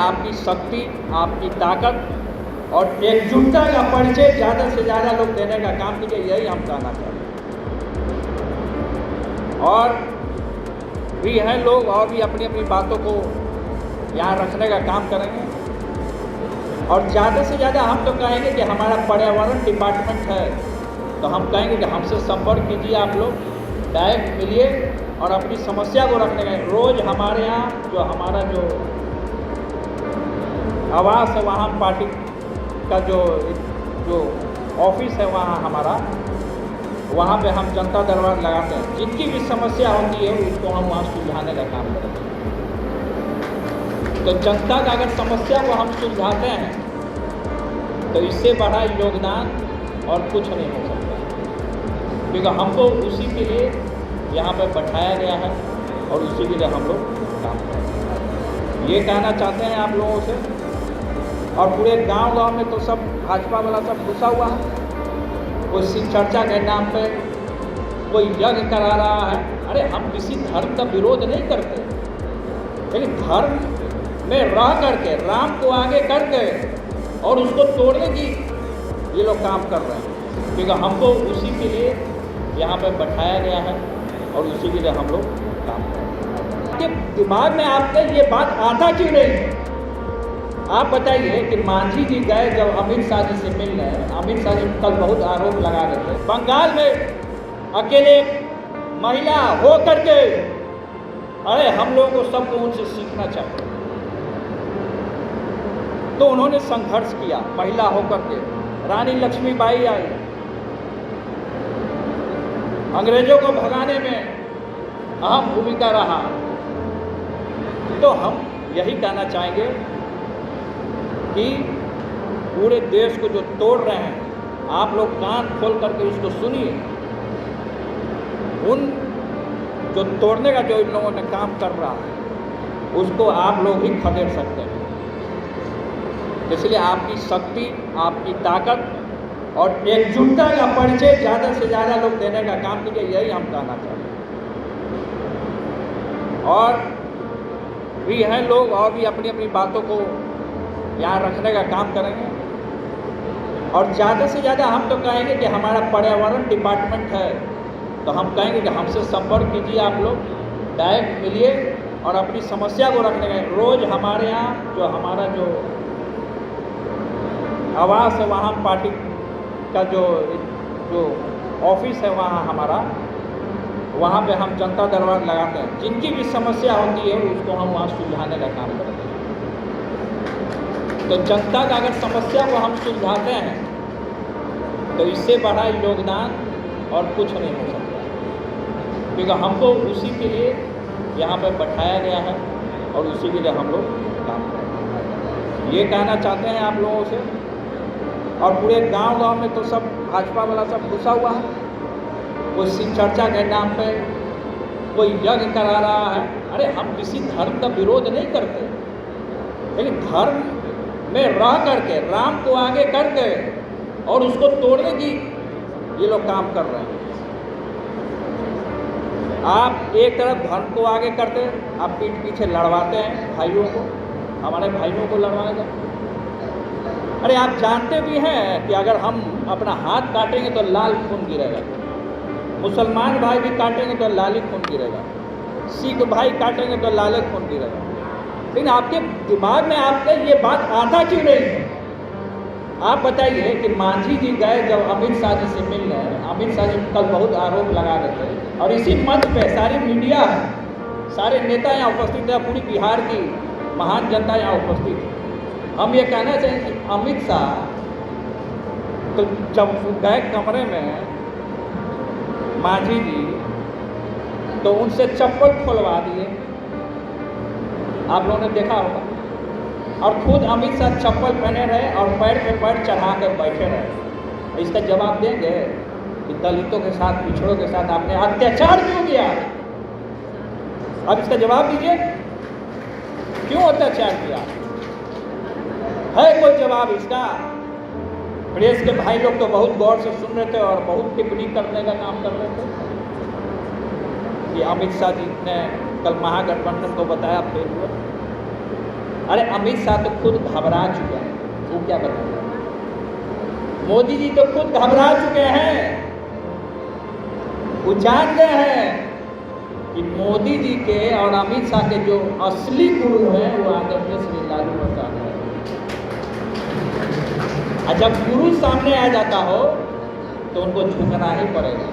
आपकी शक्ति, आपकी ताकत और एकजुटता का परिचय ज़्यादा से ज़्यादा लोग देने का काम कीजिए, यही हम कहना चाहते हैं। और भी हैं लोग और भी अपनी अपनी बातों को यहाँ रखने का काम करेंगे और ज़्यादा से ज़्यादा हम तो कहेंगे कि हमारा पर्यावरण डिपार्टमेंट है, तो हम कहेंगे कि हमसे संपर्क कीजिए, आप लोग डायरेक्ट मिलिए और अपनी समस्या को रखने का। रोज़ हमारे यहाँ जो हमारा जो आवास है, वहाँ पार्टी का जो ऑफिस है वहाँ हमारा, वहाँ पे हम जनता दरबार लगाते हैं। जिनकी भी समस्या होती है उसको हम वहाँ सुलझाने का काम करते हैं। तो जनता का अगर समस्या को हम सुलझाते हैं तो इससे बड़ा योगदान और कुछ नहीं हो सकता, क्योंकि हमको उसी के लिए यहाँ पर बैठाया गया है और उसी के लिए हम लोग काम करते हैं। ये कहना चाहते हैं आप लोगों से। और पूरे गांव में तो सब भाजपा वाला सब घुसा हुआ है, कोई शिव चर्चा के नाम पे कोई यज्ञ करा रहा है। अरे हम किसी धर्म का विरोध नहीं करते, लेकिन धर्म में रह करके, राम को आगे करके और उसको तोड़ने की ये लोग काम कर रहे हैं, क्योंकि हमको उसी के लिए यहाँ पे बैठाया गया है और उसी के लिए हम लोग काम कर रहे हैं। आपके दिमाग में आपके ये बात आता क्यों नहीं है? आप बताइए कि मांझी जी गए जब अमित शाह जी से मिलने, अमित शाह जी कल बहुत आरोप लगा रहे थे, बंगाल में अकेले महिला हो करके, अरे हम लोगों को सबको उनसे सीखना चाहिए। तो उन्होंने संघर्ष किया महिला होकर के, रानी लक्ष्मीबाई आई, अंग्रेजों को भगाने में अहम भूमिका रहा। तो हम यही कहना चाहेंगे कि पूरे देश को जो तोड़ रहे हैं, आप लोग कान खोल करके उसको सुनिए। उन जो तोड़ने का जो इन लोगों ने काम कर रहा है उसको आप लोग ही खदेड़ सकते हैं। इसलिए आपकी शक्ति, आपकी ताकत और एकजुटता का परिचय ज़्यादा से ज़्यादा लोग देने का काम कीजिए, यही हम कहना चाहते हैं। और भी हैं लोग और भी अपनी अपनी बातों को यहाँ रखने का काम करेंगे और ज़्यादा से ज़्यादा हम तो कहेंगे कि हमारा पर्यावरण डिपार्टमेंट है, तो हम कहेंगे कि हमसे संपर्क कीजिए, आप लोग डायरेक्ट मिलिए और अपनी समस्या को रखने का। रोज़ हमारे यहाँ जो हमारा जो आवास है, वहाँ पार्टी का जो ऑफिस है वहाँ हमारा, वहाँ पे हम जनता दरबार लगाते हैं। जिनकी भी समस्या होती है उसको हम वहाँ सुलझाने का काम करते हैं। तो जनता का अगर समस्या को हम सुलझाते हैं तो इससे बड़ा योगदान और कुछ नहीं हो सकता, क्योंकि हमको उसी के लिए यहाँ पर बैठाया गया है और उसी के लिए हम लोग काम करते हैं। ये कहना चाहते हैं आप लोगों से। और पूरे गांव में तो सब भाजपा वाला सब घुसा हुआ है, कोई शिव चर्चा के नाम पे कोई यज्ञ करा रहा है। अरे हम किसी धर्म का विरोध नहीं करते, लेकिन धर्म में रह करके, राम को आगे करके और उसको तोड़ने की ये लोग काम कर रहे हैं। आप एक तरफ धर्म को आगे करते, आप पीठ पीछे लड़वाते हैं भाइयों को, हमारे भाइयों को लड़वाएगा। अरे आप जानते भी हैं कि अगर हम अपना हाथ काटेंगे तो लाल खून गिरेगा, मुसलमान भाई भी काटेंगे तो लाल ही खून गिरेगा, सिख भाई काटेंगे तो लाल ही खून गिरेगा। लेकिन आपके दिमाग में आपके ये बात आता क्यों नहीं है? आप बताइए कि मांझी जी गए जब अमित शाह जी से मिलने, अमित शाह जी कल बहुत आरोप लगा रहे थे और इसी मंच पे सारी मीडिया है, सारे नेता यहाँ उपस्थित है, पूरी बिहार की महान जनता यहाँ उपस्थित है। हम ये कहना चाहें कि अमित शाह तो जब गए कमरे में मांझी जी, तो उनसे चप्पल खोलवा दिए, आप लोगों ने देखा होगा। और खुद अमित शाह चप्पल पहने रहे और पैर पे पैर चढ़ा कर बैठे रहे। इसका जवाब देंगे कि दलितों के साथ, पिछड़ों के साथ आपने अत्याचार क्यों किया? अब इसका जवाब दीजिए, क्यों अत्याचार किया? है कोई जवाब इसका? प्रेस के भाई लोग तो बहुत गौर से सुन रहे थे और बहुत टिप्पणी करने का काम कर रहे थे कि अमित शाह जी ने कल महागठबंधन को बताया फेल हुआ। अरे अमित शाह तो खुद घबरा चुके हैं, वो क्या बताएं। मोदी जी तो खुद घबरा चुके हैं, वो जान गए हैं कि मोदी जी के और अमित शाह के जो असली गुरु हैं वो आदरणीय श्री लालू प्रसाद हैं। और जब गुरु सामने आ जाता हो तो उनको झुकना ही पड़ेगा।